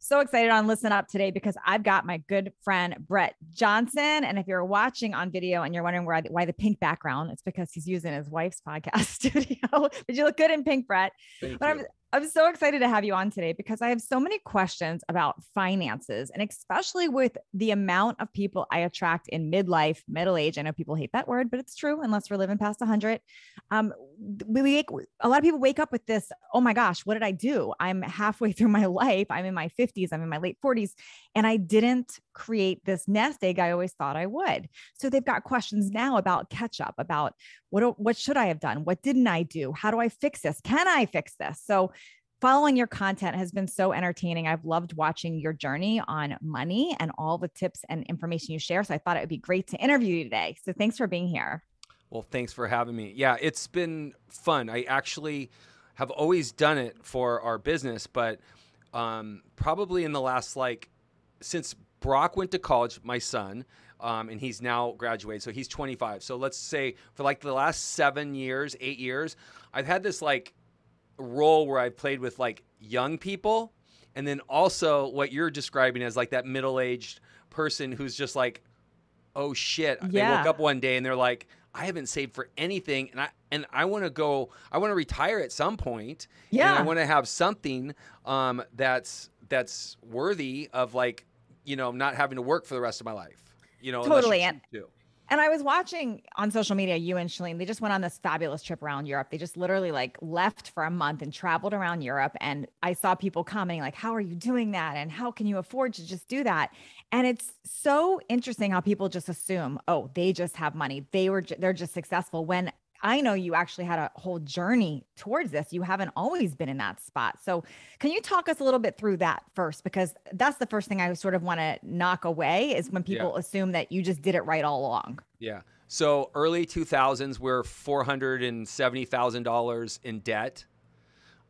So excited on Listen Up today because I've got my good friend Bret Johnson. And if you're watching on video and you're wondering why the pink background, it's because he's using his wife's podcast studio. But you look good in pink, Bret. Thank But you. I'm so excited to have you on today because I have so many questions about finances, and especially with the amount of people I attract in midlife, middle age. I know people hate that word, but it's true unless we're living past 100. Um, a lot of people wake up with this, oh my gosh, what did I do? I'm halfway through my life. I'm in my 50s. I'm in my late 40s. And I didn't create this nest egg I always thought I would. So they've got questions now about catch up, about what should I have done? What didn't I do? How do I fix this? Can I fix this? So following your content has been so entertaining. I've loved watching your journey on money and all the tips and information you share. So I thought it would be great to interview you today. So thanks for being here. Well, thanks for having me. Yeah, it's been fun. I actually have always done it for our business, but probably in the last, since Brock went to college, my son, and he's now graduated, so he's 25. So let's say for the last 7 years, 8 years, I've had this role where I've played with young people, and then also what you're describing as that middle-aged person who's just oh shit. They woke up one day and they're like, I haven't saved for anything, and I want to retire at some point. Yeah. And I want to have something that's worthy of not having to work for the rest of my life. Totally. And I was watching on social media, you and Shalene, they just went on this fabulous trip around Europe. They just literally left for a month and traveled around Europe. And I saw people commenting how are you doing that? And how can you afford to just do that? And it's so interesting how people just assume, oh, they just have money. They're just successful, when I know you actually had a whole journey towards this. You haven't always been in that spot. So can you talk us a little bit through that first? Because that's the first thing I sort of want to knock away, is when people assume that you just did it right all along. Yeah. So early 2000s, we're $470,000 in debt.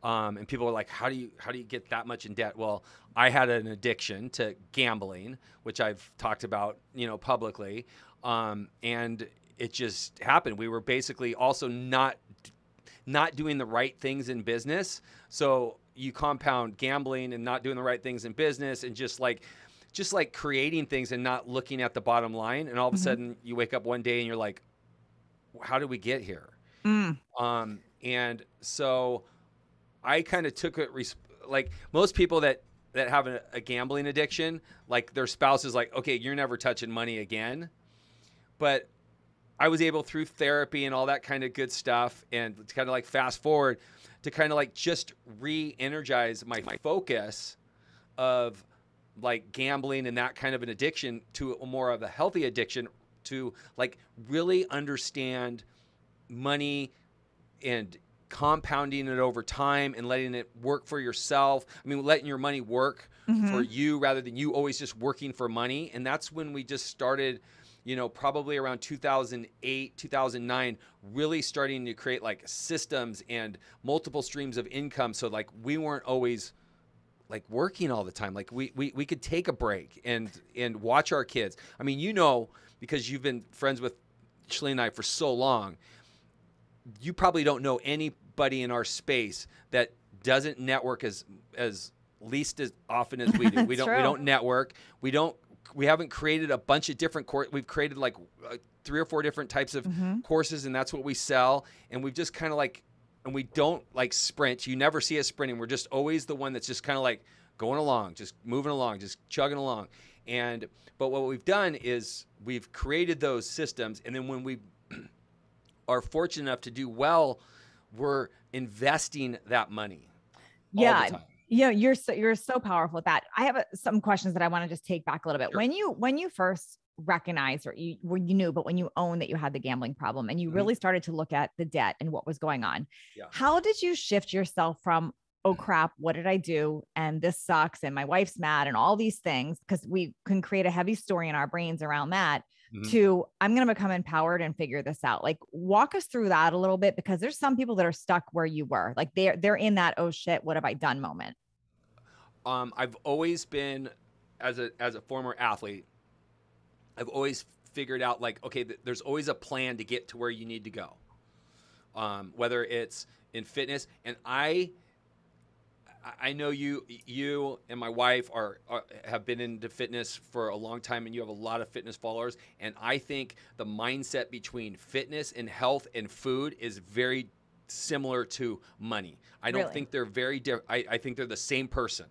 And people are like, how do you get that much in debt? Well, I had an addiction to gambling, which I've talked about, publicly. And it just happened. We were basically also not doing the right things in business. So you compound gambling and not doing the right things in business, and just creating things and not looking at the bottom line. And all of a sudden you wake up one day and you're like, how did we get here? And so I kind of took it, most people that have a gambling addiction, their spouse is like, okay, you're never touching money again. But I was able, through therapy and all that kind of good stuff, and kind of fast forward to kind of just re-energize my focus of gambling and that kind of an addiction to more of a healthy addiction, to really understand money and compounding it over time and letting it work for yourself. I mean, letting your money work for you rather than you always just working for money. And that's when we just started, probably around 2008, 2009, really starting to create systems and multiple streams of income. So we weren't always working all the time. We could take a break and watch our kids. I mean, because you've been friends with Shalene and I for so long, you probably don't know anybody in our space that doesn't network as least as often as we do. We don't network. We haven't created a bunch of different we've created 3 or 4 different types of courses, and that's what we sell. And we've just kind of and we don't sprint. You never see us sprinting. We're just always the one that's just kind of going along, just moving along, just chugging along. But what we've done is we've created those systems, and then when we are fortunate enough to do well, we're investing that money all the time. Yeah, you're so powerful with that. I have some questions that I want to just take back a little bit. Sure. When you first recognized, or you knew, but when you owned that you had the gambling problem, and you really started to look at the debt and what was going on, how did you shift yourself from, oh crap, what did I do? And this sucks. And my wife's mad and all these things, because we can create a heavy story in our brains around that, to I'm going to become empowered and figure this out. Walk us through that a little bit, because there's some people that are stuck where you were, they're in that, oh shit, what have I done moment. I've always been, as a former athlete, I've always figured out okay, there's always a plan to get to where you need to go. Whether it's in fitness, and I I know you and my wife have been into fitness for a long time, and you have a lot of fitness followers. And I think the mindset between fitness and health and food is very similar to money. I don't think they're very different. I think they're the same person.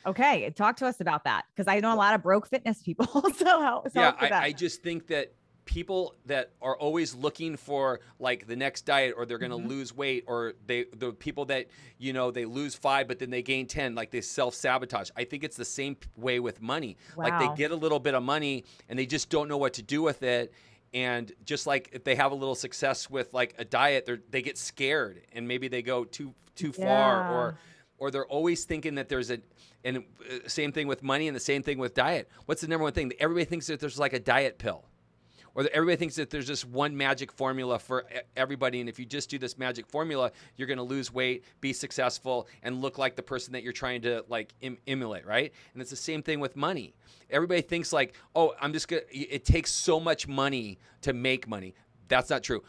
Okay. Talk to us about that. Cause I know a lot of broke fitness people. I just think that people that are always looking for like the next diet, or they're going to lose weight, or the people that, they lose 5, but then they gain 10, like they self-sabotage. I think it's the same way with money. Wow. Like they get a little bit of money and they just don't know what to do with it. And just like if they have a little success with like a diet, they get scared and maybe they go too far, or they're always thinking that there's and same thing with money and the same thing with diet. What's the number one thing? Everybody thinks that there's like a diet pill, or that everybody thinks that there's just one magic formula for everybody. And if you just do this magic formula, you're going to lose weight, be successful, and look like the person that you're trying to like emulate, right? And it's the same thing with money. Everybody thinks like, oh, it takes so much money to make money. That's not true.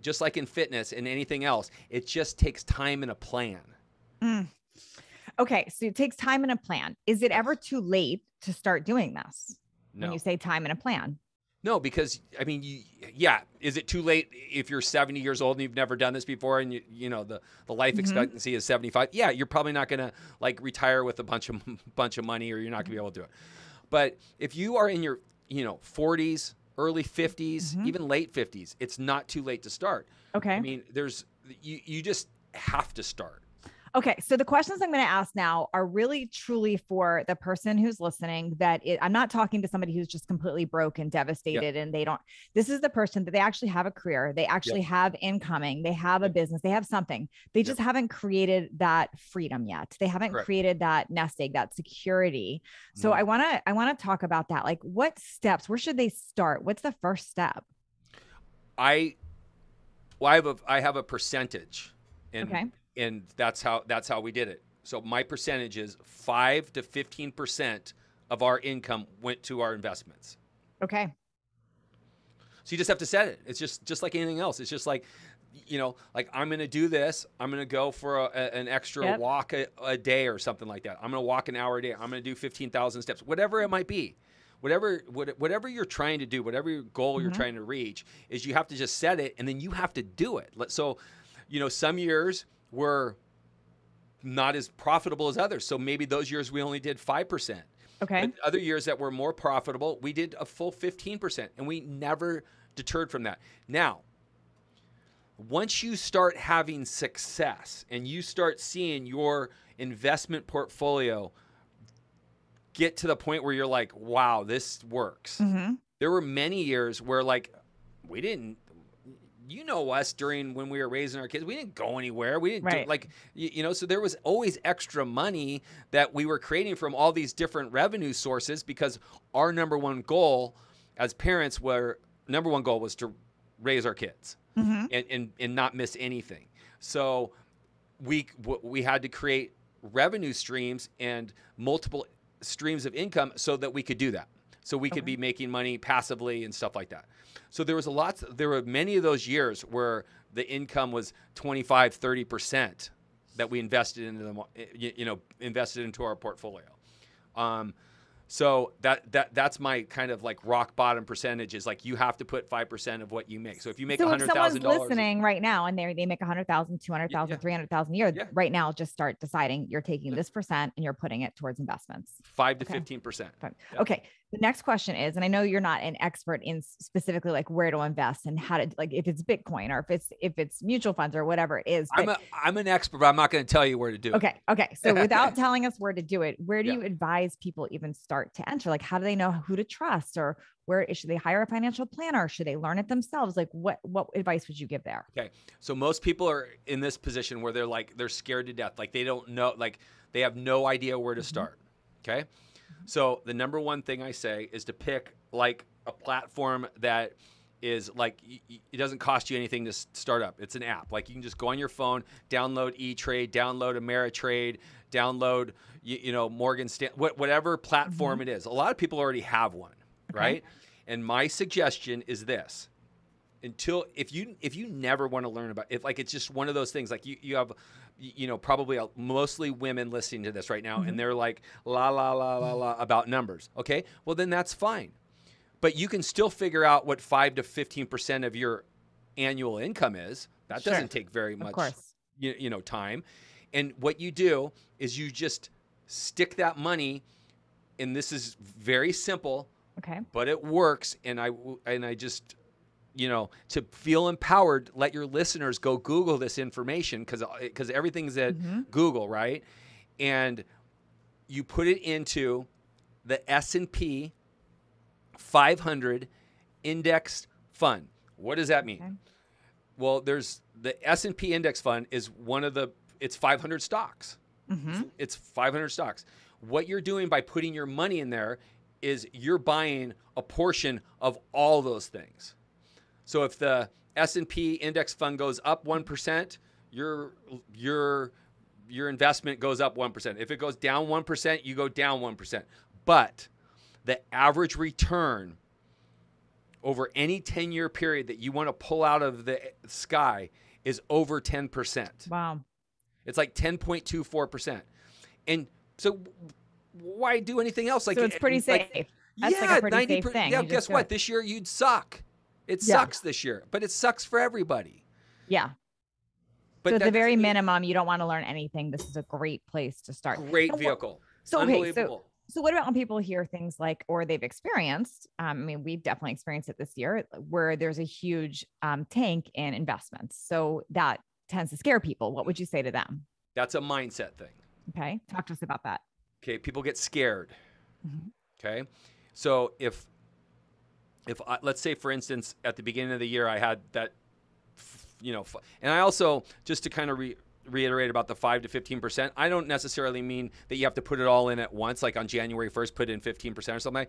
Just like in fitness and anything else, it just takes time and a plan. Okay. So it takes time and a plan. Is it ever too late to start doing this? No. When you say time and a plan? No, because I mean, is it too late if you're 70 years old and you've never done this before, and the life expectancy is 75? Yeah, you're probably not going to like retire with a bunch of money, or you're not going to be able to do it. But if you are in your 40s, early 50s, even late 50s, it's not too late to start. Okay. I mean, you just have to start. Okay. So the questions I'm going to ask now are really truly for the person who's listening. I'm not talking to somebody who's just completely broke and devastated, and this is the person that they actually have a career. They actually have incoming. They have a business. They have something. They just haven't created that freedom yet. They haven't created that nest egg, that security. So I want to talk about that. Like, what steps, where should they start? What's the first step? I have a percentage. And that's how we did it. So my percentage is 5 to 15% of our income went to our investments. Okay. So you just have to set it. It's just like anything else. It's just like, like I'm going to do this. I'm going to go for an extra walk a day or something like that. I'm going to walk an hour a day. I'm going to do 15,000 steps, whatever it might be. Whatever you're trying to do, whatever your goal you're trying to reach, is you have to just set it, and then you have to do it. So, some years were not as profitable as others. So maybe those years we only did 5%. Okay. But other years that were more profitable, we did a full 15%, and we never deterred from that. Now, once you start having success and you start seeing your investment portfolio get to the point where you're like, wow, this works. There were many years where like we didn't, us during when we were raising our kids, we didn't go anywhere. We didn't do like, so there was always extra money that we were creating from all these different revenue sources, because our number one goal as parents was to raise our kids and not miss anything. So we had to create revenue streams and multiple streams of income so that we could do that. So we could be making money passively and stuff like that. So there were many of those years where the income was 25, 30% that we invested into our portfolio. So that's my kind of like rock bottom percentage, is like you have to put 5% of what you make. So if you make $100,000, if someone's listening right now and they make 100,000, 200,000, 300,000 a year, right now, just start deciding you're taking this percent and you're putting it towards investments. 5 to 15%. Okay. The next question is, and I know you're not an expert in specifically like where to invest and how to, like if it's Bitcoin or if it's mutual funds or whatever it is. But I'm an expert, but I'm not going to tell you where to do it. Okay. So without telling us where to do it, where do you advise people even start to enter? Like, how do they know who to trust, or where should they hire a financial planner? Should they learn it themselves? Like what advice would you give there? Okay. So most people are in this position where they're scared to death. Like they don't know, like they have no idea where to start. Okay. So the number one thing I say is to pick like a platform that is like, it doesn't cost you anything to start up. It's an app. Like you can just go on your phone, download E-Trade, download Ameritrade, download, Morgan Stanley, whatever platform it is. A lot of people already have one, right? And my suggestion is this: if you never want to learn about it, like it's just one of those things, like you have probably mostly women listening to this right now, and they're like, la, la, la, la, la, about numbers. Okay, well, then that's fine. But you can still figure out what 5 to 15% of your annual income is. That doesn't take very much time. And what you do is you just stick that money, and this is very simple, but it works. And I just, to feel empowered, let your listeners go Google this information, because everything's at Google, right? And you put it into the S&P 500 index fund. What does that mean? Okay. Well, there's the S&P index fund is it's 500 stocks. It's 500 stocks. What you're doing by putting your money in there is you're buying a portion of all those things. So if the S&P index fund goes up 1%, your investment goes up 1%. If it goes down 1%, you go down 1%. But the average return over any 10-year period that you want to pull out of the sky is over 10%. Wow. It's like 10.24%. And so why do anything else? So it's pretty safe. That's like a pretty safe thing. Yeah, guess what? This year you'd suck. It sucks this year, but it sucks for everybody. Yeah. But so at the very minimum, you don't want to learn anything. This is a great place to start. Great vehicle. So, so what about when people hear things like, or they've experienced, we've definitely experienced it this year, where there's a huge tank in investments. So that tends to scare people. What would you say to them? That's a mindset thing. Okay. Talk to us about that. Okay. People get scared. Okay. So if let's say, for instance, at the beginning of the year, I had that, and I also, just to kind of reiterate about the 5 to 15%, I don't necessarily mean that you have to put it all in at once, like on January 1st, put in 15% or something.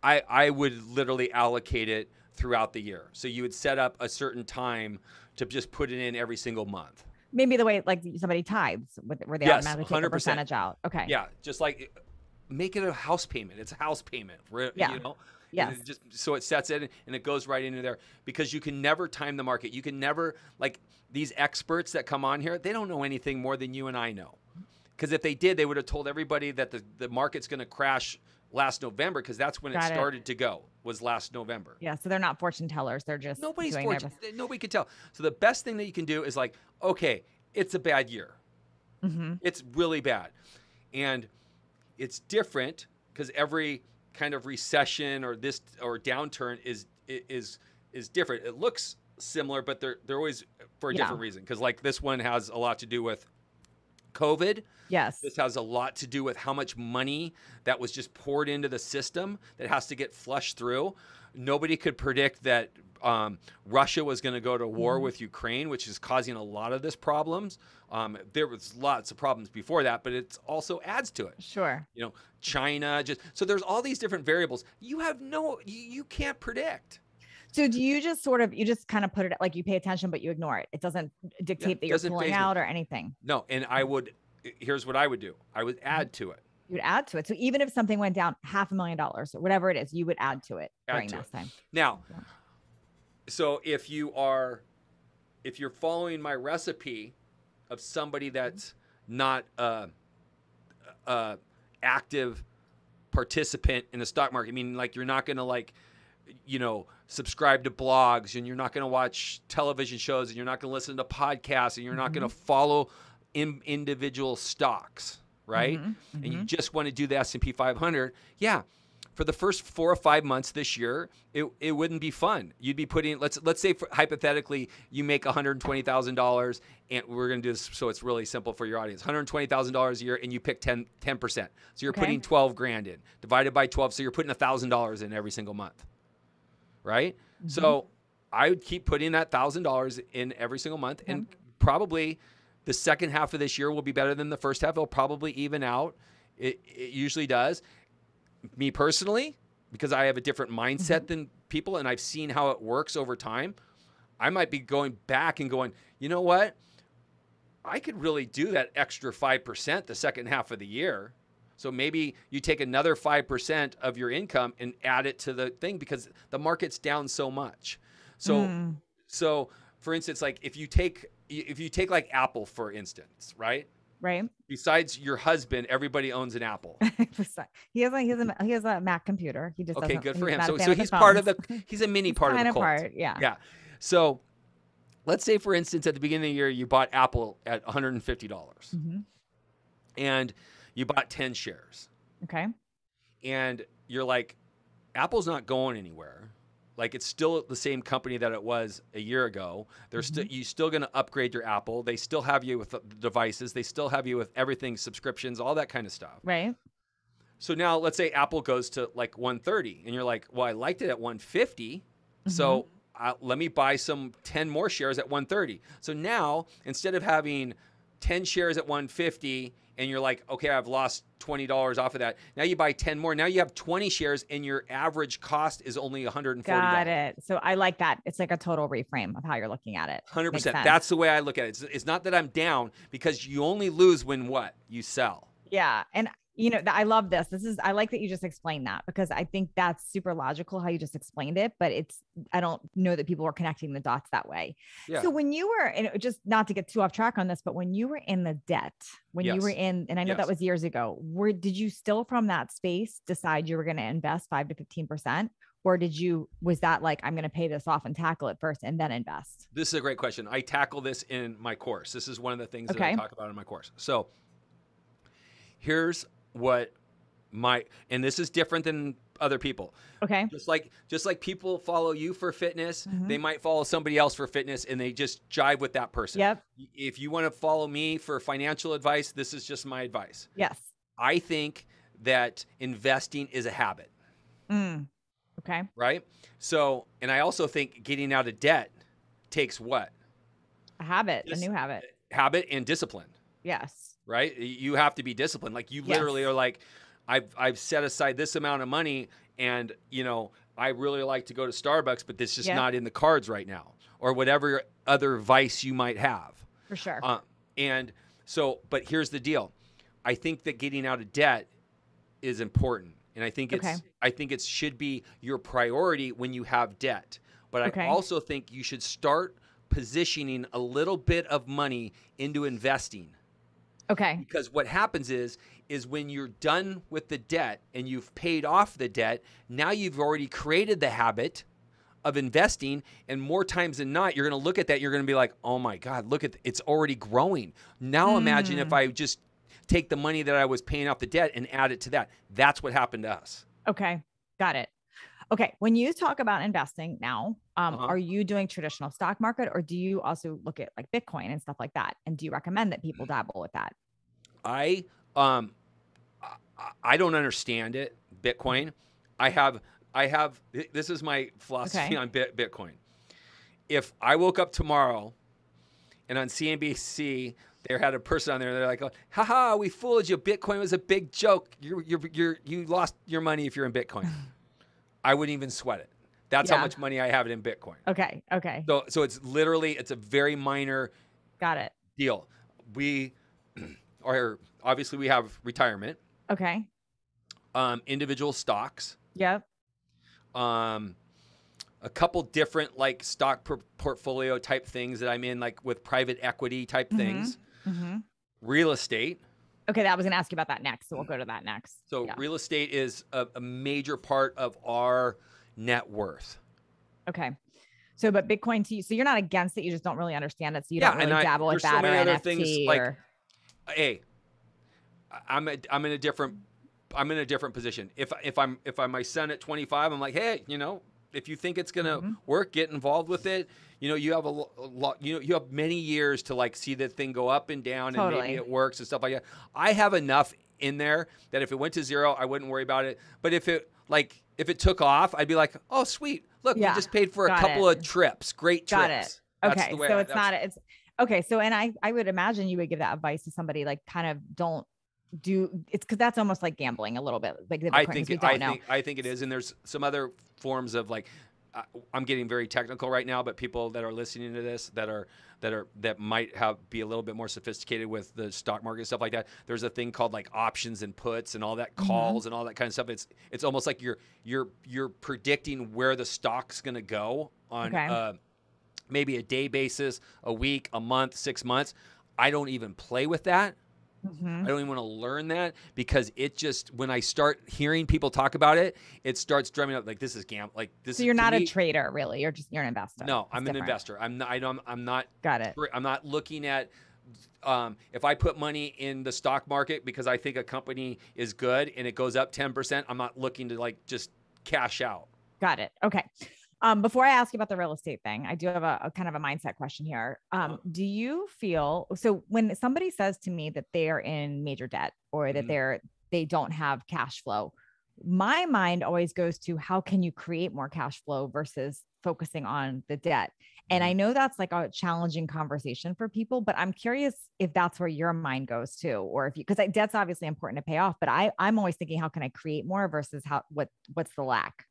I would literally allocate it throughout the year. So you would set up a certain time to just put it in every single month. Maybe the way like somebody tithes, where they automatically take a percentage out. Okay. Yeah, just like make it a house payment. It's a house payment, Yes. Just so it sets it and it goes right into there, because you can never time the market. You can never, like these experts that come on here, they don't know anything more than you and I know. Because if they did, they would have told everybody that the market's going to crash last November, because that's when it started to go, was last November. Yeah, so they're not fortune tellers. They're just nobody's fortune. Nobody can tell. So the best thing that you can do is like, okay, it's a bad year. It's really bad. And it's different because every kind of recession or downturn is different. It looks similar, but they're always for a different reason. Because like this one has a lot to do with COVID. Yes. This has a lot to do with how much money that was just poured into the system that has to get flushed through. Nobody could predict that Russia was going to go to war with Ukraine, which is causing a lot of this problems. There was lots of problems before that, but it also adds to it. Sure. China, so there's all these different variables. You can't predict. So do you just kind of put it like you pay attention, but you ignore it? It doesn't dictate that you're pulling out or anything. No. And here's what I would do. I would add to it. You would add to it. So even if something went down $500,000 or whatever it is, you would add to it during this time. Now, so if you're following my recipe of somebody that's not a active participant in the stock market, I mean, like you're not going to subscribe to blogs, and you're not going to watch television shows, and you're not going to listen to podcasts, and you're not going to follow individual stocks, right? And you just want to do the S&P 500. Yeah. For the first 4 or 5 months this year, it wouldn't be fun. You'd be putting, let's say hypothetically, you make $120,000, and we're going to do this so it's really simple for your audience. $120,000 a year, and you pick 10%. So you're putting $12,000 in, divided by 12. So you're putting $1,000 in every single month, right? So I would keep putting that $1,000 in every single month, and probably the second half of this year will be better than the first half. It'll probably even out. It usually does. Me personally, because I have a different mindset than people, and I've seen how it works over time, I might be going back and going, you know what? I could really do that extra 5% the second half of the year. So maybe you take another 5% of your income and add it to the thing, because the market's down so much. So for instance, like if you take if you take like Apple, for instance, right? Right. Besides your husband, everybody owns an Apple. He has a Mac computer. He just Okay, doesn't. good for He's him. not a So fan of the he's part of phones. he's a mini He's part of kind the of cult. part, yeah. Yeah. So let's say, for instance, at the beginning of the year, you bought Apple at $150 Mm-hmm. and you bought 10 shares. Okay. And you're like, Apple's not going anywhere. Like, it's still the same company that it was a year ago. They're you still going to upgrade your Apple. They still have you with the devices. They still have you with everything, subscriptions, all that kind of stuff. Right. So now let's say Apple goes to like 130 and you're like, well, I liked it at 150. So let me buy 10 more shares at 130. So now, instead of having 10 shares at 150 and you're like, okay, I've lost $20 off of that. Now you buy 10 more. Now you have 20 shares and your average cost is only $140. Got it. So I like that. It's like a total reframe of how you're looking at it. 100%. That's the way I look at it. It's not that I'm down, because you only lose when what? You sell. Yeah. And I love this. I like that you just explained that, because I think that's super logical how you just explained it, but I don't know that people are connecting the dots that way. Yeah. So when you were, and just not to get too off track on this, but when you were in the debt, you were in, and I know that was years ago, did you still from that space decide you were going to invest 5 to 15%? Or was that like, I'm going to pay this off and tackle it first and then invest? This is a great question. I tackle this in my course. This is one of the things that I talk about in my course. So here's what and this is different than other people. Okay. Just like people follow you for fitness, they might follow somebody else for fitness, and they just jive with that person. Yep. If you want to follow me for financial advice, this is just my advice. Yes. I think that investing is a habit. Okay. Right? So, and I also think getting out of debt takes what? A habit, a new habit. Habit and discipline. Yes. Right? You have to be disciplined. Like, you literally are like, I've set aside this amount of money, and I really like to go to Starbucks, but this is just not in the cards right now, or whatever other vice you might have. For sure. And so, but here's the deal. I think that getting out of debt is important, and I think it should be your priority when you have debt. But I also think you should start positioning a little bit of money into investing. Okay. Because what happens is when you're done with the debt and you've paid off the debt, now you've already created the habit of investing, and more times than not, you're going to look at that, you're going to be like, oh my God, look at it's already growing. Now imagine if I just take the money that I was paying off the debt and add it to that. That's what happened to us. Okay. Got it. Okay. When you talk about investing now, are you doing traditional stock market, or do you also look at like Bitcoin and stuff like that? And do you recommend that people dabble with that? I don't understand it. Bitcoin. I have, this is my philosophy on Bitcoin. If I woke up tomorrow and on CNBC, they had a person on there, they're like, haha, we fooled you. Bitcoin was a big joke. You lost your money if you're in Bitcoin. I wouldn't even sweat it. That's how much money I have in Bitcoin. Okay. So it's a very minor deal. Obviously we have retirement. Okay. Individual stocks. Yep. A couple different like stock portfolio type things that I'm in, like with private equity type things. Real estate. Okay, I was going to ask you about that next, so we'll go to that next. So real estate is a major part of our net worth. Okay. So, but Bitcoin to you, so you're not against it, you just don't really understand it, so you don't really dabble with that, so many other things like, hey, I'm in a different position. If I'm my son at 25, I'm like, hey, if you think it's gonna work, get involved with it. You have a lot. You have many years to like see the thing go up and down, and maybe it works and stuff like that. I have enough in there that if it went to zero, I wouldn't worry about it. But if it took off, I'd be like, oh sweet, look, we just paid for a couple of trips, great trips. Okay, so it's not. It's okay. So, and I would imagine you would give that advice to somebody like kind of don't do it's because that's almost like gambling a little bit. Like I think it is, and there's some other forms of like. I'm getting very technical right now, but people that are listening to this that might be a little bit more sophisticated with the stock market and stuff like that. There's a thing called like options and puts and all that calls and all that kind of stuff. It's almost like you're predicting where the stock's going to go on maybe a day basis, a week, a month, 6 months. I don't even play with that. I don't even want to learn that, because it just, when I start hearing people talk about it, it starts drumming up like, this is like this. So is, you're not me, a trader, really. You're an investor. no, That's I'm different. an investor. I'm not. I'm not. Got it. I'm not looking at. If I put money in the stock market because I think a company is good and it goes up 10%, I'm not looking to like just cash out. Got it. Okay. Before I ask you about the real estate thing, I do have a kind of a mindset question here. Do you feel, so when somebody says to me that they are in major debt, or that they don't have cash flow, my mind always goes to, how can you create more cash flow versus focusing on the debt? And I know that's like a challenging conversation for people, but I'm curious if that's where your mind goes to, or if you, because debt's obviously important to pay off, but I'm always thinking, how can I create more versus what's the lack?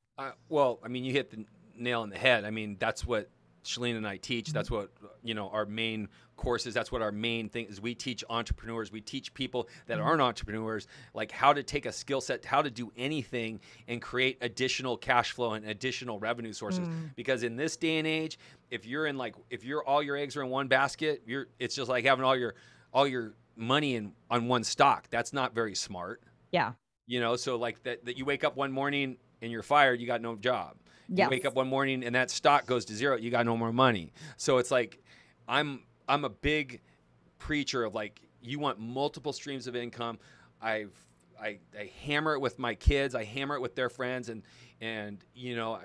Well, I mean, you hit the nail on the head. I mean, that's what Shalene and I teach. That's what, our main courses, that's what our main thing is. We teach entrepreneurs. We teach people that aren't entrepreneurs, like how to take a skill set, how to do anything and create additional cash flow and additional revenue sources. Because in this day and age, if you're all your eggs are in one basket, it's just like having all your money on one stock. That's not very smart. Yeah. So like that you wake up one morning and you're fired, you got no job. You wake up one morning and that stock goes to zero, you got no more money. So it's like, I'm a big preacher of like, you want multiple streams of income. I hammer it with my kids. I hammer it with their friends, and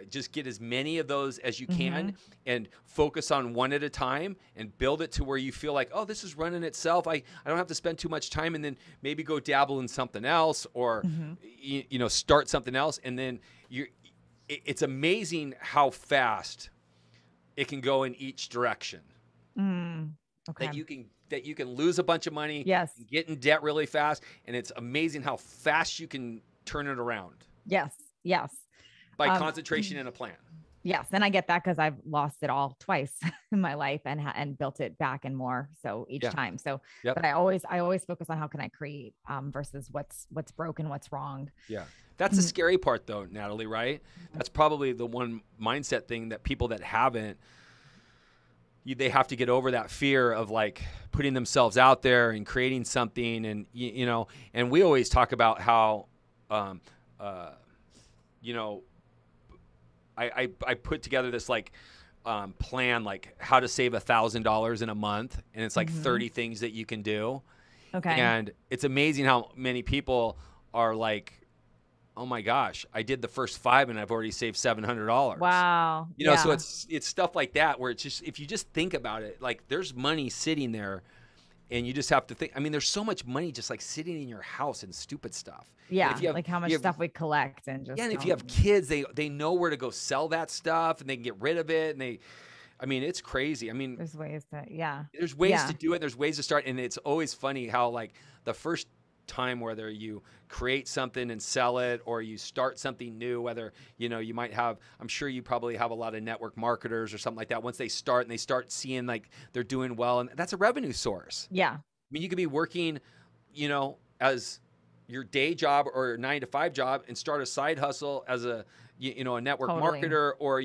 just get as many of those as you can, and focus on one at a time and build it to where you feel like, oh, this is running itself. I don't have to spend too much time, and then maybe go dabble in something else, or start something else, and then it's amazing how fast it can go in each direction. Okay. That you can lose a bunch of money, yes, get in debt really fast, and it's amazing how fast you can turn it around. Yes. By concentration and a plan. Yes, and I get that because I've lost it all twice in my life and built it back and more. So each time. So, but I always focus on how can I create versus what's broken, what's wrong. Yeah. That's the scary part though, Natalie, right? That's probably the one mindset thing that people that haven't, they have to get over that fear of like putting themselves out there and creating something. And, and we always talk about how, I put together this like plan, like how to save $1,000 in a month. And it's like 30 things that you can do. Okay. And it's amazing how many people are like, oh my gosh, I did the first 5 and I've already saved $700. Wow. So it's stuff like that where it's just, if you just think about it, like there's money sitting there and you just have to think, I mean, there's so much money just like sitting in your house and stupid stuff. Yeah. Like how much stuff we collect and just. Yeah. And if you have kids, they know where to go sell that stuff and they can get rid of it. And it's crazy. I mean, there's ways to, there's ways to do it. There's ways to start. And it's always funny how like the first time, whether you create something and sell it or you start something new, whether you might have, I'm sure you probably have a lot of network marketers or something like that. Once they start and they start seeing like they're doing well, and that's a revenue source. I mean, you could be working as your day job or 9-to-5 job and start a side hustle as a a network marketer or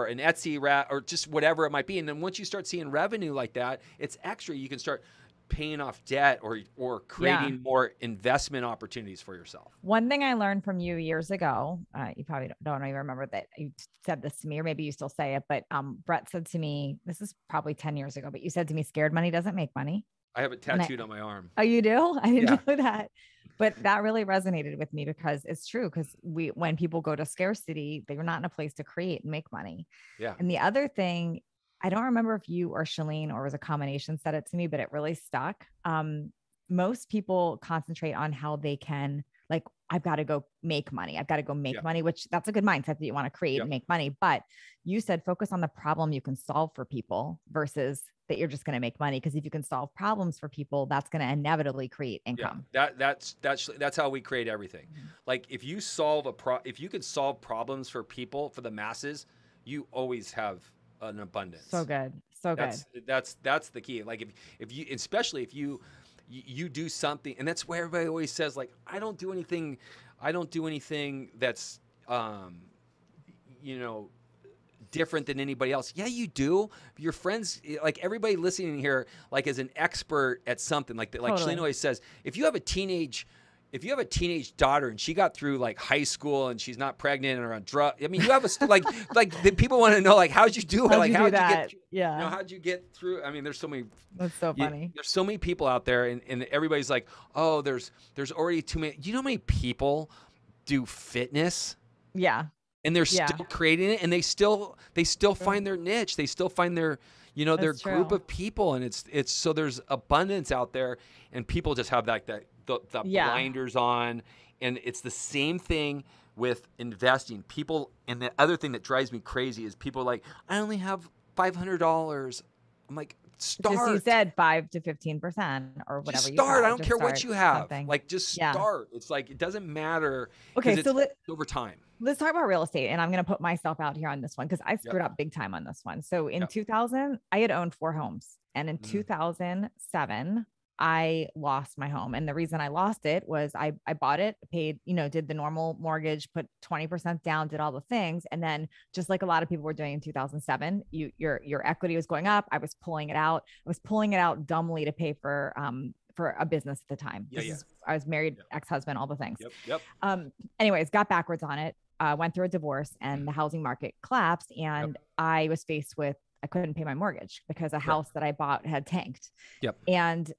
an Etsy rat or just whatever it might be. And then once you start seeing revenue like that, it's extra. You can start paying off debt or creating more investment opportunities for yourself. One thing I learned from you years ago, you probably don't even remember that you said this to me, or maybe you still say it, but Bret said to me, this is probably 10 years ago, but you said to me, scared money doesn't make money. I have it tattooed on my arm. Oh, you do? I didn't know that. But that really resonated with me because it's true. Because when people go to scarcity, they're not in a place to create and make money. Yeah. And the other thing, I don't remember if you or Shalene or it was a combination said it to me, but it really stuck. Most people concentrate on how they can, like, I've got to go make money. I've got to go make money, which that's a good mindset that you want to create and make money. But you said, focus on the problem you can solve for people versus that you're just going to make money. Because if you can solve problems for people, that's going to inevitably create income. Yeah, that's how we create everything. Like if you if you can solve problems for people, for the masses, you always have an abundance. So good. That's the key. Like if you, especially if you do something, and that's where everybody always says, like, I don't do anything that's different than anybody else. Yeah, you do. Your friends, like everybody listening here, like is an expert at something. Like Shalene always says, if you have a teenage daughter and she got through like high school and she's not pregnant or on drugs, I mean, you have a like the people want to know like how'd you do it? How'd like you how'd do you that? get through, Yeah. how'd you get through? I mean, there's so many. That's so funny. There's so many people out there, and everybody's like, oh, there's already too many. You know how many people do fitness? Yeah. And they're still creating it, and they still find their niche. They still find their their group of people, and it's so there's abundance out there, and people just have like the blinders on, and it's the same thing with investing. People, and the other thing that drives me crazy is people are like, I only have $500. I'm like, start. Just you said 5 to 15% or whatever. Just you start. have. I don't care what you have. Something. Like, just start. It's like it doesn't matter. Okay, so it's over time. Let's talk about real estate, and I'm going to put myself out here on this one because I screwed up big time on this one. So in 2000, I had owned 4 homes, and in 2007, I lost my home. And the reason I lost it was I bought it, paid, did the normal mortgage, put 20% down, did all the things. And then just like a lot of people were doing in 2007, your equity was going up. I was pulling it out. I was pulling it out dumbly to pay for a business at the time. I was married, ex-husband, all the things. Anyways, got backwards on it, went through a divorce, and the housing market collapsed. And I was faced with, I couldn't pay my mortgage because a house that I bought had tanked. And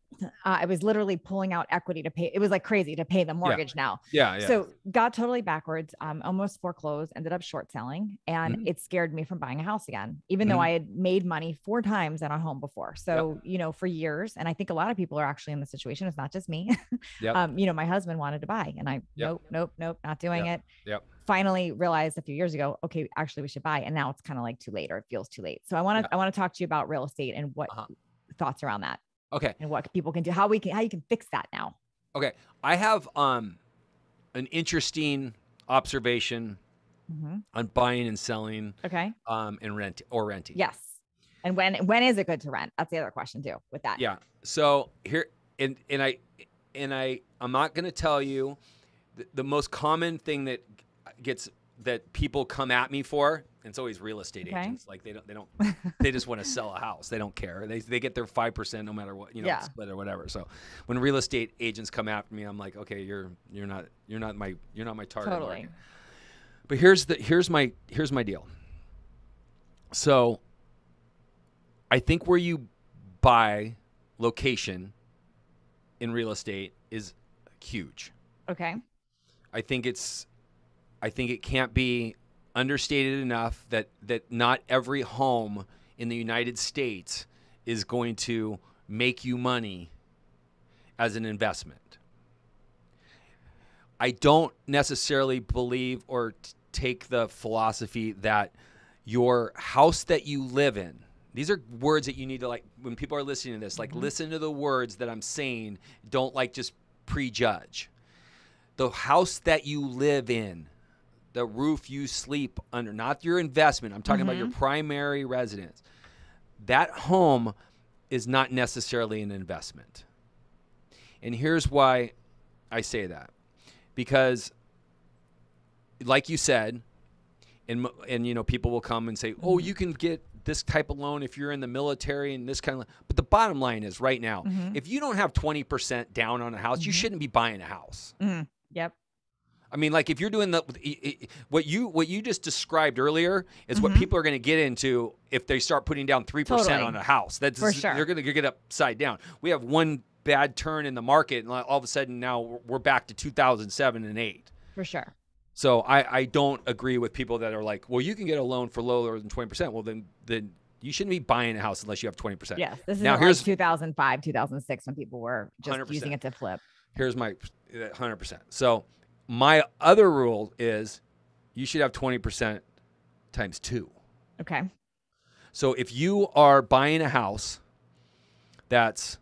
I was literally pulling out equity to pay. It was like crazy to pay the mortgage now. So got totally backwards, almost foreclosed, ended up short selling. And it scared me from buying a house again, even though I had made money 4 times in a home before. So, for years, and I think a lot of people are actually in the situation. It's not just me. My husband wanted to buy, and I, nope, not doing it. Finally realized a few years ago, okay, actually we should buy. And now it's kind of like too late, or it feels too late. So I want to talk to you about real estate and what thoughts around that. Okay. And what people can do, how you can fix that now. Okay. I have an interesting observation on buying and selling. Okay. And renting. Yes. And when is it good to rent? That's the other question too with that. Yeah. So here, I'm not going to tell you the most common thing that people come at me for. And it's always real estate agents. Like they just want to sell a house. They don't care. They get their 5% no matter what, split or whatever. So when real estate agents come after me, I'm like, okay, you're not my target market. But here's my deal. So I think where you buy location in real estate is huge. Okay. I think it can't be understated enough that not every home in the United States is going to make you money as an investment. I don't necessarily believe or take the philosophy that your house that you live in, these are words that you need to, like, when people are listening to this, like, listen to the words that I'm saying. Don't like just prejudge. The house that you live in, the roof you sleep under, not your investment. I'm talking about your primary residence. That home is not necessarily an investment. And here's why I say that. Because like you said, and people will come and say, oh, you can get this type of loan if you're in the military and this kind of, but the bottom line is right now, if you don't have 20% down on a house, you shouldn't be buying a house. Yep. I mean, like if you're doing what you just described earlier is what people are going to get into if they start putting down 3% on a house. That's for sure. They're going to get upside down. We have one bad turn in the market, and all of a sudden now we're back to 2007 and 8. For sure. So I don't agree with people that are like, well, you can get a loan for lower than 20%. Well, then you shouldn't be buying a house unless you have 20%. Yes, this is now like 2005, 2006 when people were just 100%. Using it to flip. Here's my 100%. So my other rule is you should have 20% times 2. Okay. So if you are buying a house that's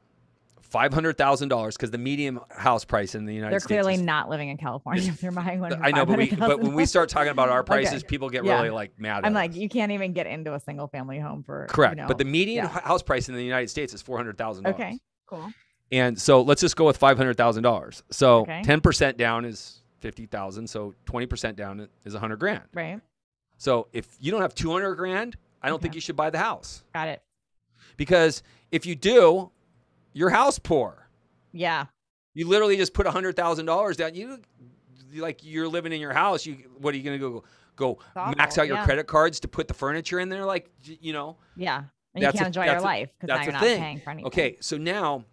$500,000, because the median house price in the United States, they're clearly not living in California if they're buying one. I know, but when we start talking about our prices, people get really like mad. I'm like, you can't even get into a single family home for correct. But the median house price in the United States is $400,000. Okay, cool. And so let's just go with $500,000. So 10% down is $50,000. So 20% down is $100,000. Right. So if you don't have 200 grand, I don't think you should buy the house. Got it. Because if you do, you're house poor. Yeah. You literally just put $100,000 down. You're living in your house. What are you going to go max out your credit cards to put the furniture in there? Like, you know. Yeah. And you can't enjoy your life because now you're not paying for anything. Okay. So now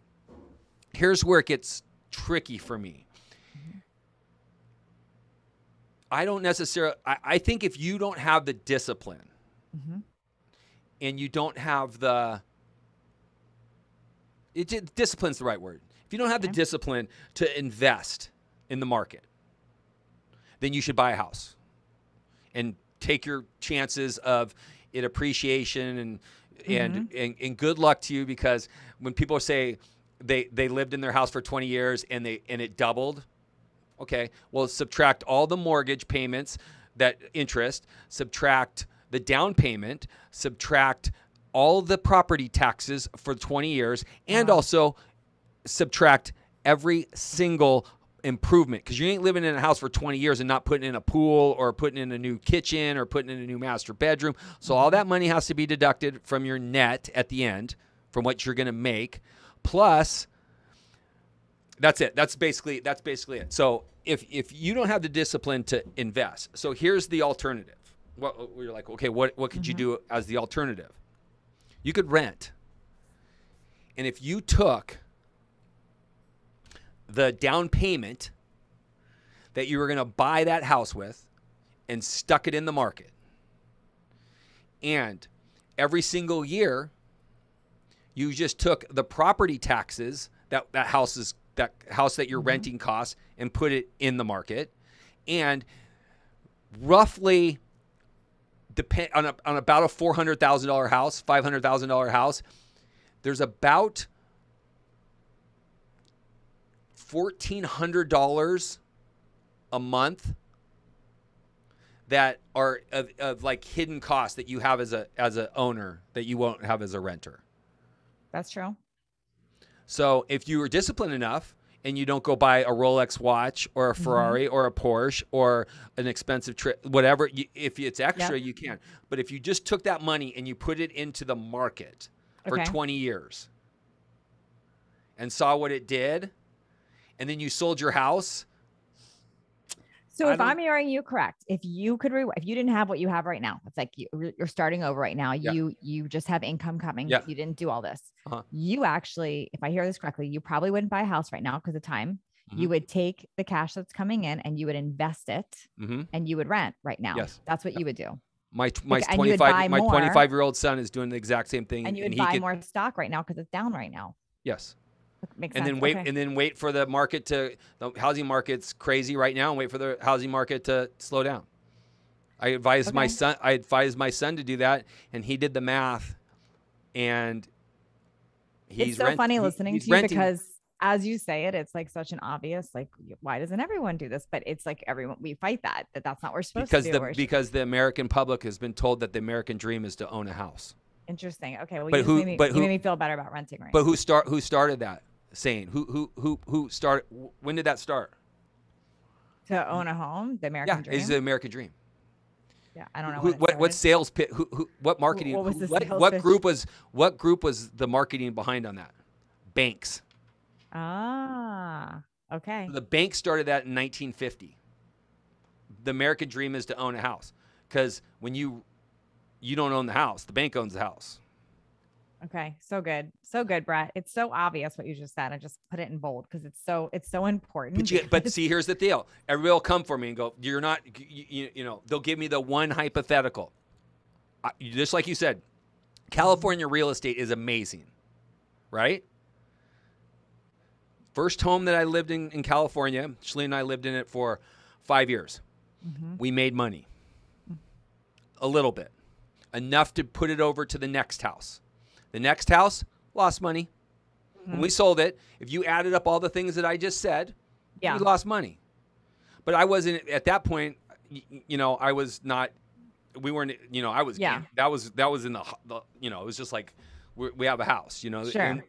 here's where it gets tricky for me. I don't necessarily, I think if you don't have the discipline and you don't have discipline's the right word. If you don't have the discipline to invest in the market, then you should buy a house and take your chances of it appreciation and good luck to you, because when people say they lived in their house for 20 years and it doubled, okay, well, subtract all the mortgage payments, that interest, subtract the down payment, subtract all the property taxes for 20 years, and also subtract every single improvement, because you ain't living in a house for 20 years and not putting in a pool or putting in a new kitchen or putting in a new master bedroom. So all that money has to be deducted from your net at the end from what you're going to make. Plus, that's it. That's basically it. So if you don't have the discipline to invest, so here's the alternative. What you're like, okay, what could you do as the alternative? You could rent. And if you took the down payment that you were going to buy that house with and stuck it in the market, and every single year you just took the property taxes that house that you're renting costs and put it in the market, and roughly depend on about a $400,000 house, $500,000 house, there's about $1,400 a month that are of like hidden costs that you have as a owner that you won't have as a renter. That's true. So if you were disciplined enough and you don't go buy a Rolex watch or a Ferrari or a Porsche or an expensive trip, whatever, if it's extra, you can. But if you just took that money and you put it into the market for 20 years and saw what it did, and then you sold your house. So if I'm hearing you correct, if you didn't have what you have right now, it's like you're starting over right now. You just have income coming. You didn't do all this. You actually, if I hear this correctly, you probably wouldn't buy a house right now because of time. You would take the cash that's coming in and you would invest it and you would rent right now. Yes. That's what you would do. My 25-year-old son is doing the exact same thing. And you would buy more stock right now because it's down right now. Yes. Makes and sense. then wait for the market the housing market's crazy right now, and wait for the housing market to slow down. I advised my son to do that, and he did the math, and it's so funny listening to you because as you say it, it's like such an obvious, like, why doesn't everyone do this? But it's like we fight that's not what we're supposed to do. Because the American public has been told that the American dream is to own a house. Interesting. Okay. Well, you made me feel better about renting right now. But who started that saying? Who started? When did that start? To own a home, the American dream. It's the American dream. Yeah, I don't know. What sales pitch? What marketing? What was the what group was the marketing behind on that? Banks. Ah, okay. So the bank started that in 1950. The American dream is to own a house, because when you don't own the house, the bank owns the house. Okay. So good, Bret. It's so obvious what you just said. I just put it in bold because it's so important. But see, here's the deal. Everybody will come for me and go, you're not, you know, they'll give me the one hypothetical. Just like you said, California real estate is amazing, right? First home that I lived in California, Shalene and I lived in it for 5 years. We made money. A little bit. Enough to put it over to the next house. The next house lost money. When we sold it, if you added up all the things that I just said, we lost money. But I wasn't at that point, you know, I was not, we weren't, you know, I was, that was in the, you know, it was just like, we have a house, you know, sure.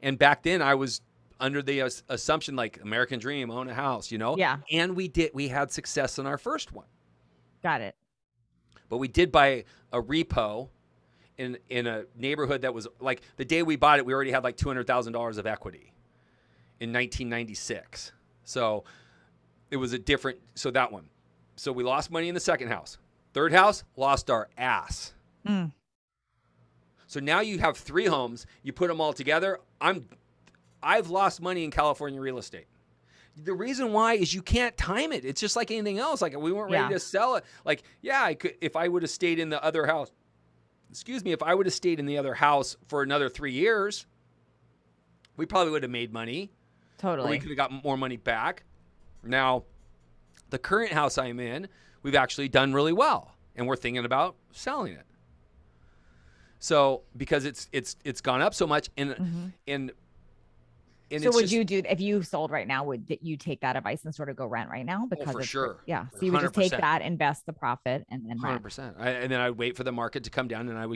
and back then I was under the assumption, like, American dream, own a house, you know? Yeah. And we had success in our first one. Got it. but we did buy a repo in a neighborhood that was like, the day we bought it, we already had like $200,000 of equity in 1996. So it was so that one. So we lost money in the second house. Third house, lost our ass. So now you have 3 homes. You put them all together. I've lost money in California real estate. The reason why is you can't time it. It's just like anything else. Like, we weren't ready to sell it. Like, yeah, I could, if I would have stayed in the other house. If I would have stayed in the other house for another 3 years, we probably would have made money. Totally. Or we could have gotten more money back. Now, the current house I'm in, we've actually done really well, and we're thinking about selling it. So because it's gone up so much, and so would you do, if you sold right now, would you take that advice and sort of go rent right now? Because for sure. Yeah. So you would just take that, invest the profit, and then 100%. And then I'd wait for the market to come down, and I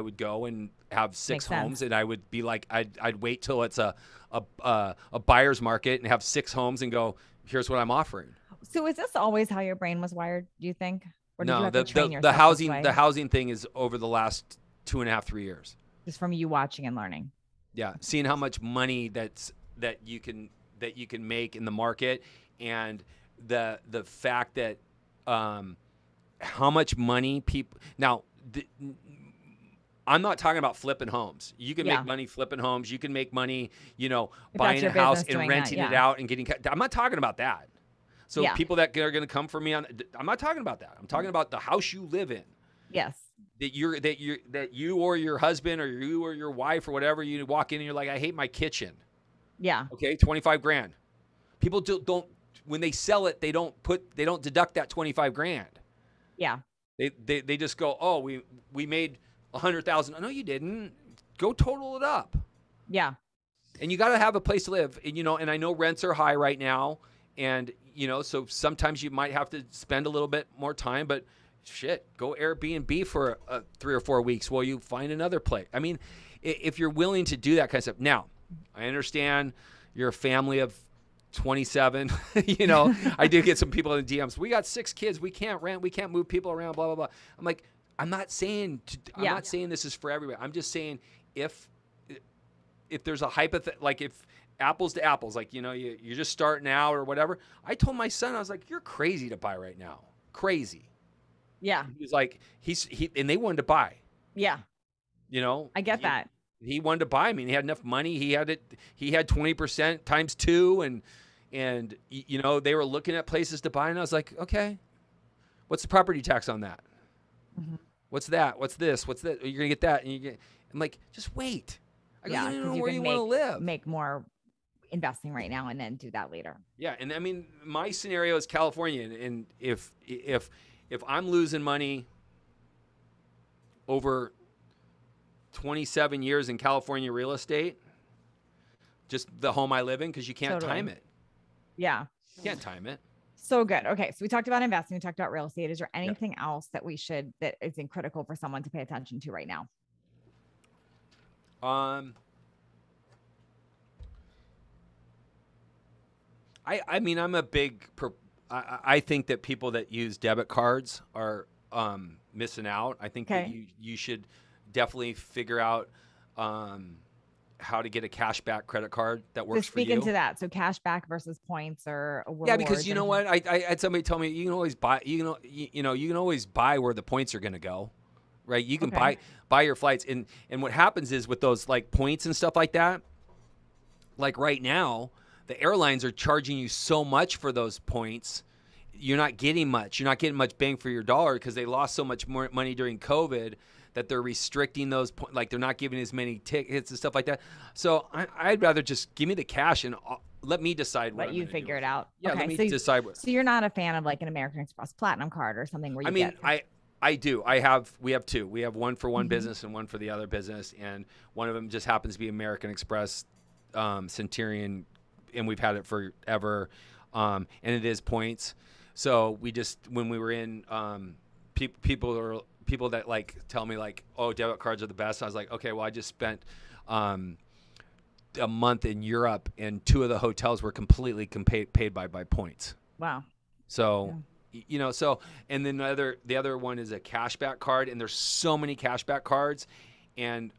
would go and have 6 homes, and I would be like, I'd wait till it's a buyer's market and have 6 homes and go, here's what I'm offering. So is this always how your brain was wired, do you think? Or did you have to train yourself the housing thing is over the last 2.5, 3 years. Just from you watching and learning. Yeah, seeing how much money that you can make in the market, and the fact that how much money people now. I'm not talking about flipping homes. You can make money flipping homes. You can make money, buying a house and renting it out and getting. I'm not talking about that. So people that are going to come for me I'm not talking about that. I'm talking about the house you live in. Yes. That you or your husband or you or your wife or whatever, you walk in and you're like, I hate my kitchen. Yeah. Okay, $25,000. People don't when they sell it, they don't deduct that $25,000. Yeah. They just go, oh, we made $100,000. No, you didn't. Go total it up. Yeah. And you got to have a place to live. And, and I know rents are high right now, and so sometimes you might have to spend a little bit more time, but shit, go Airbnb for 3 or 4 weeks while you find another place. I mean, if you're willing to do that kind of stuff. Now, I understand you're a family of 27. I did get some people in the DMs. We got 6 kids. We can't rent. We can't move people around, blah, blah, blah. I'm like, I'm not saying this is for everybody. I'm just saying if there's a like if apples to apples, like, you're just starting out or whatever. I told my son, I was like, you're crazy to buy right now. Crazy. Yeah. He was like, and they wanted to buy. Yeah. I get that. He wanted to buy. I mean, he had enough money. He had 20% times 2. And they were looking at places to buy. And I was like, okay, what's the property tax on that? Mm-hmm. What's that? What's this? What's that? You're going to get that. And I'm like, just wait. I don't know where you want to live. Make more investing right now and then do that later. Yeah. And I mean, my scenario is California. And if I'm losing money over 27 years in California real estate, just the home I live in, because you can't time it. Yeah. You can't time it. So good. Okay. So we talked about investing. We talked about real estate. Is there anything else that that is critical for someone to pay attention to right now? I mean, I'm a big, I think that people that use debit cards are missing out. I think that you should definitely figure out how to get a cashback credit card that works for you. Speak into that. So cashback versus points or rewards. Yeah, because you know what? I had somebody tell me you can always buy. You can always buy where the points are going to go, right? You can buy your flights, and what happens is with those like points and stuff like that. Like right now, the airlines are charging you so much for those points. You're not getting much. You're not getting much bang for your dollar because they lost so much more money during COVID that they're restricting those points. Like they're not giving as many tickets and stuff like that. So I'd rather just give me the cash and let me decide what I'm you figure it out. Yeah, let me decide what. So you're not a fan of like an American Express Platinum card or something where you I do. We have 2. We have one for one business and one for the other business. And one of them just happens to be American Express Centurion. And we've had it forever. And it is points. So we just, when we were in, people that like tell me like, oh, debit cards are the best. I was like, okay, well, I just spent a month in Europe and 2 of the hotels were completely paid by points. Wow. So You know, so, and then the other one is a cashback card, and there's so many cashback cards, and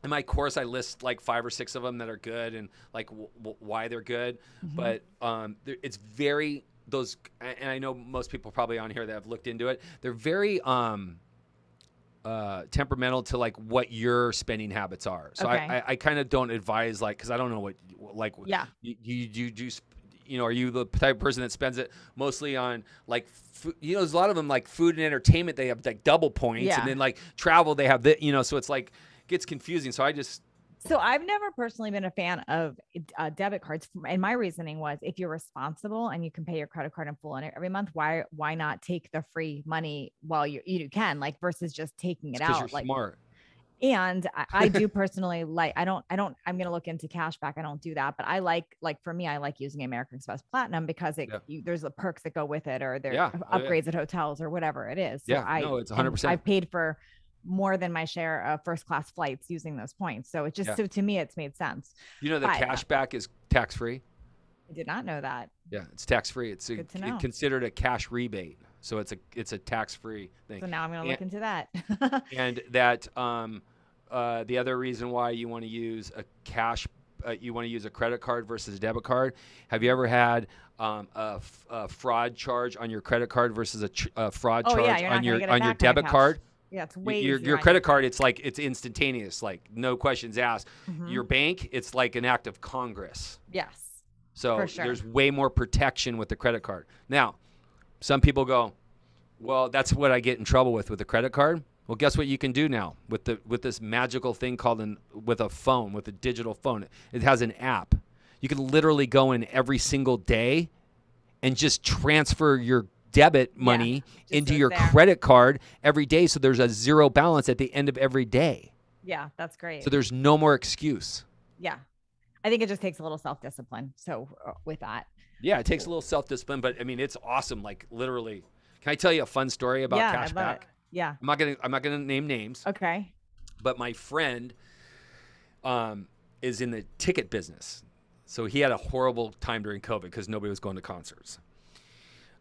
in my course, I list like 5 or 6 of them that are good and like why they're good. But it's very those, and I know most people probably on here that have looked into it. They're very temperamental to like what your spending habits are. So I kind of don't advise like, because I don't know what like you do. You know, are you the type of person that spends it mostly on like, you know, there's a lot of them like food and entertainment. They have like double points, and then like travel, they have you know, so it's like gets confusing. So I've never personally been a fan of debit cards. And my reasoning was, if you're responsible and you can pay your credit card in full every month, why not take the free money while you can, like, versus just taking it out? You're like smart. And I do personally like, I'm going to look into cashback. I don't do that, but I like for me, I like using American Express Platinum because there's the perks that go with it, or there upgrades at hotels or whatever it is. So it's 100%. I've paid for more than my share of first class flights using those points. So it just, so to me, it's made sense. You know, the cashback is tax free. I did not know that. Yeah. It's tax free. It's considered a cash rebate. So it's a tax free thing. So now I'm going to look into that. And that, the other reason why you want to use you want to use a credit card versus a debit card. Have you ever had a fraud charge on your credit card versus a fraud charge on your debit card? Yeah, it's way your credit card. It's like it's instantaneous, like no questions asked. Your bank, it's like an act of Congress. Yes. So there's way more protection with the credit card. Now, some people go, well, that's what I get in trouble with the credit card. Well, guess what you can do now with this magical thing called with a digital phone. It has an app. You can literally go in every single day and just transfer your debit money into your credit card every day. So there's a zero balance at the end of every day. Yeah, that's great. So there's no more excuse. Yeah. I think it just takes a little self-discipline. So with that. Yeah, it takes a little self-discipline, but I mean, it's awesome. Like literally, can I tell you a fun story about cashback? Yeah. I'm not gonna name names. Okay. But my friend is in the ticket business. So he had a horrible time during COVID because nobody was going to concerts.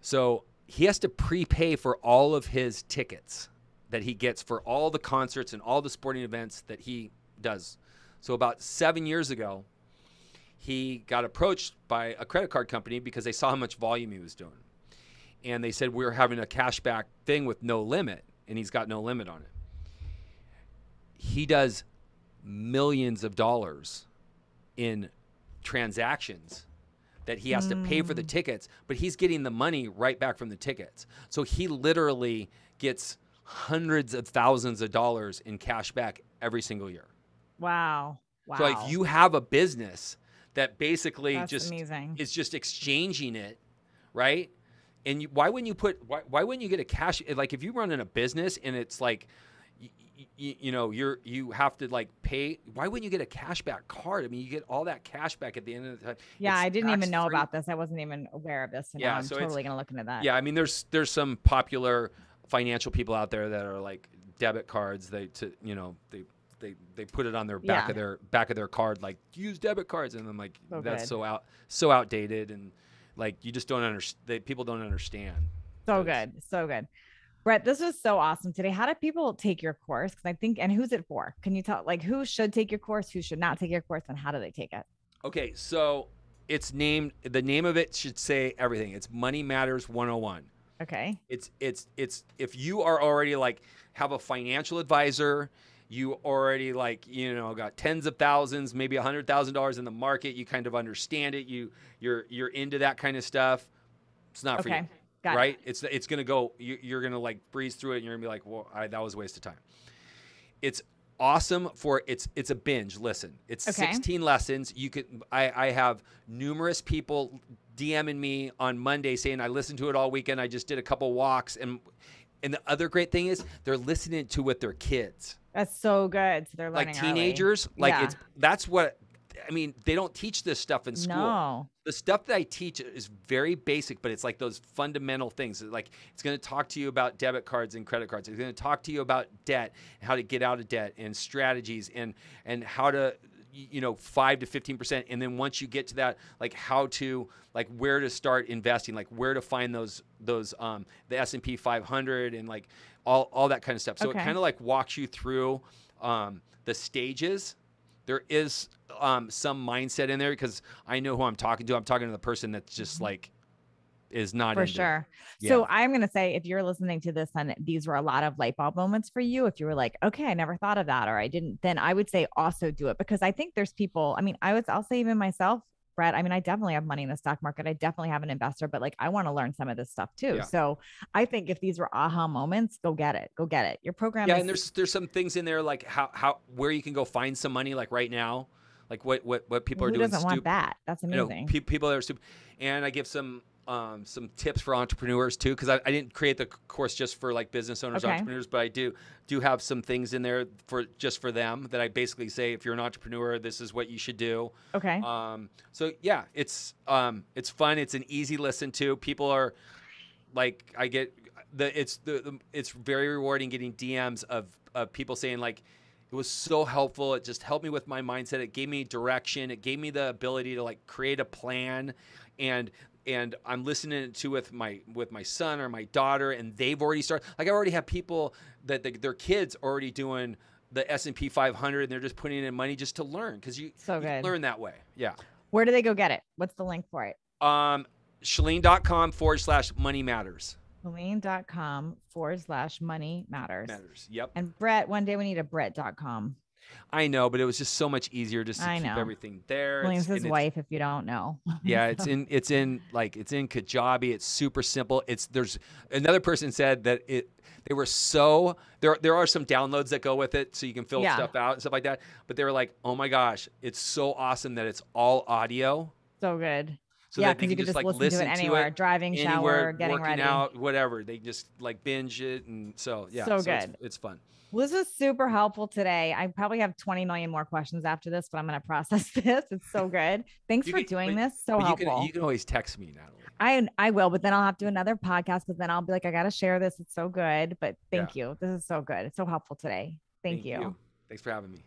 So he has to prepay for all of his tickets that he gets for all the concerts and all the sporting events that he does. So about 7 years ago, he got approached by a credit card company because they saw how much volume he was doing. And they said, we're having a cashback thing with no limit. And he's got no limit on it. He does millions of dollars in transactions that he has to pay for the tickets, but he's getting the money right back from the tickets. So he literally gets hundreds of thousands of dollars in cash back every single year. Wow. So if you have a business that basically amazing. Is just exchanging it, right? And why wouldn't you get a cash, like if you run in a business and it's like, you know, you have to like pay, why wouldn't you get a cashback card? I mean, you get all that cash back at the end of the time. Yeah, I didn't even know about this. I wasn't even aware of this. So now I'm totally going to look into that. Yeah, I mean, there's some popular financial people out there that are like debit cards. They put it on their back of their card, like use debit cards, and I'm like, that's so outdated, and like you just don't understand. People don't understand. So good. Bret, this was so awesome today. How do people take your course? Because I think, and who's it for? Can you tell, like, who should take your course, who should not take your course, and how do they take it? Okay, so the name of it should say everything. It's Money Matters 101. Okay. It's if you are already like have a financial advisor, you already like, you know, got tens of thousands, maybe $100,000 in the market, you kind of understand it, you're into that kind of stuff. It's not for you. Got right? It. It's going to go, you're going to like breeze through it and you're going to be like, well, that was a waste of time. It's awesome for, it's a binge. Listen, it's 16 lessons. I have numerous people DMing me on Monday saying, I listened to it all weekend. I just did a couple walks. And the other great thing is they're listening to with their kids. That's so good. So they're learning like teenagers. Early. Like that's what, I mean, they don't teach this stuff in school. No. The stuff that I teach is very basic, but it's like those fundamental things. Like it's going to talk to you about debit cards and credit cards. It's going to talk to you about debt, and how to get out of debt, and strategies, and how to 5 to 15%. And then once you get to that, like how to, like where to start investing, like where to find those the S&P 500 and like all that kind of stuff. So it kind of like walks you through the stages. There is some mindset in there because I know who I'm talking to. I'm talking to the person that's just like, is not for into sure. It. So I'm going to say, if you're listening to this and these were a lot of light bulb moments for you, if you were like, okay, I never thought of that, or I didn't, then I would say also do it, because I think there's people, I mean, I'll say even myself, Brett, I mean, I definitely have money in the stock market. I definitely have an investor, but like, I want to learn some of this stuff too. Yeah. So I think if these were aha moments, go get it. Your program. Yeah. And there's some things in there, like where you can go find some money, like right now, like what people are doing. Who doesn't want that? That's amazing. People that are stupid. And I give some tips for entrepreneurs too, because I didn't create the course just for like business owners, entrepreneurs, but I do have some things in there for them that I basically say, if you're an entrepreneur, this is what you should do. Okay. So yeah, it's fun. It's an easy listen to. People are like, I get it's very rewarding getting DMs of people saying like, it was so helpful. It just helped me with my mindset. It gave me direction. It gave me the ability to like create a plan, and I'm listening to with my son or my daughter, and they've already started. Like I already have people that their kids already doing the S&P 500, and they're just putting in money just to learn, because you learn that way. Yeah. Where do they go get it? What's the link for it? Chalene.com/money matters. Chalene.com/money matters. Yep. And Brett, one day we need a Brett.com. I know, but it was just so much easier just to keep everything there. William's his wife, if you don't know. Yeah, it's in Kajabi. It's super simple. There's another person said that there are some downloads that go with it, so you can fill stuff out and stuff like that. But they were like, oh my gosh, it's so awesome that it's all audio. So good. So that you can just like listen to it anywhere, driving, shower, getting working ready, out, whatever. They just like binge it, and so good. It's fun. Well, this is super helpful today. I probably have 20 million more questions after this, but I'm going to process this. It's so good. Thanks for doing this. So helpful. You can always text me, Natalie. I will, but then I'll have to do another podcast, but then I'll be like, I got to share this. It's so good. But thank you. This is so good. It's so helpful today. Thank you. Thanks for having me.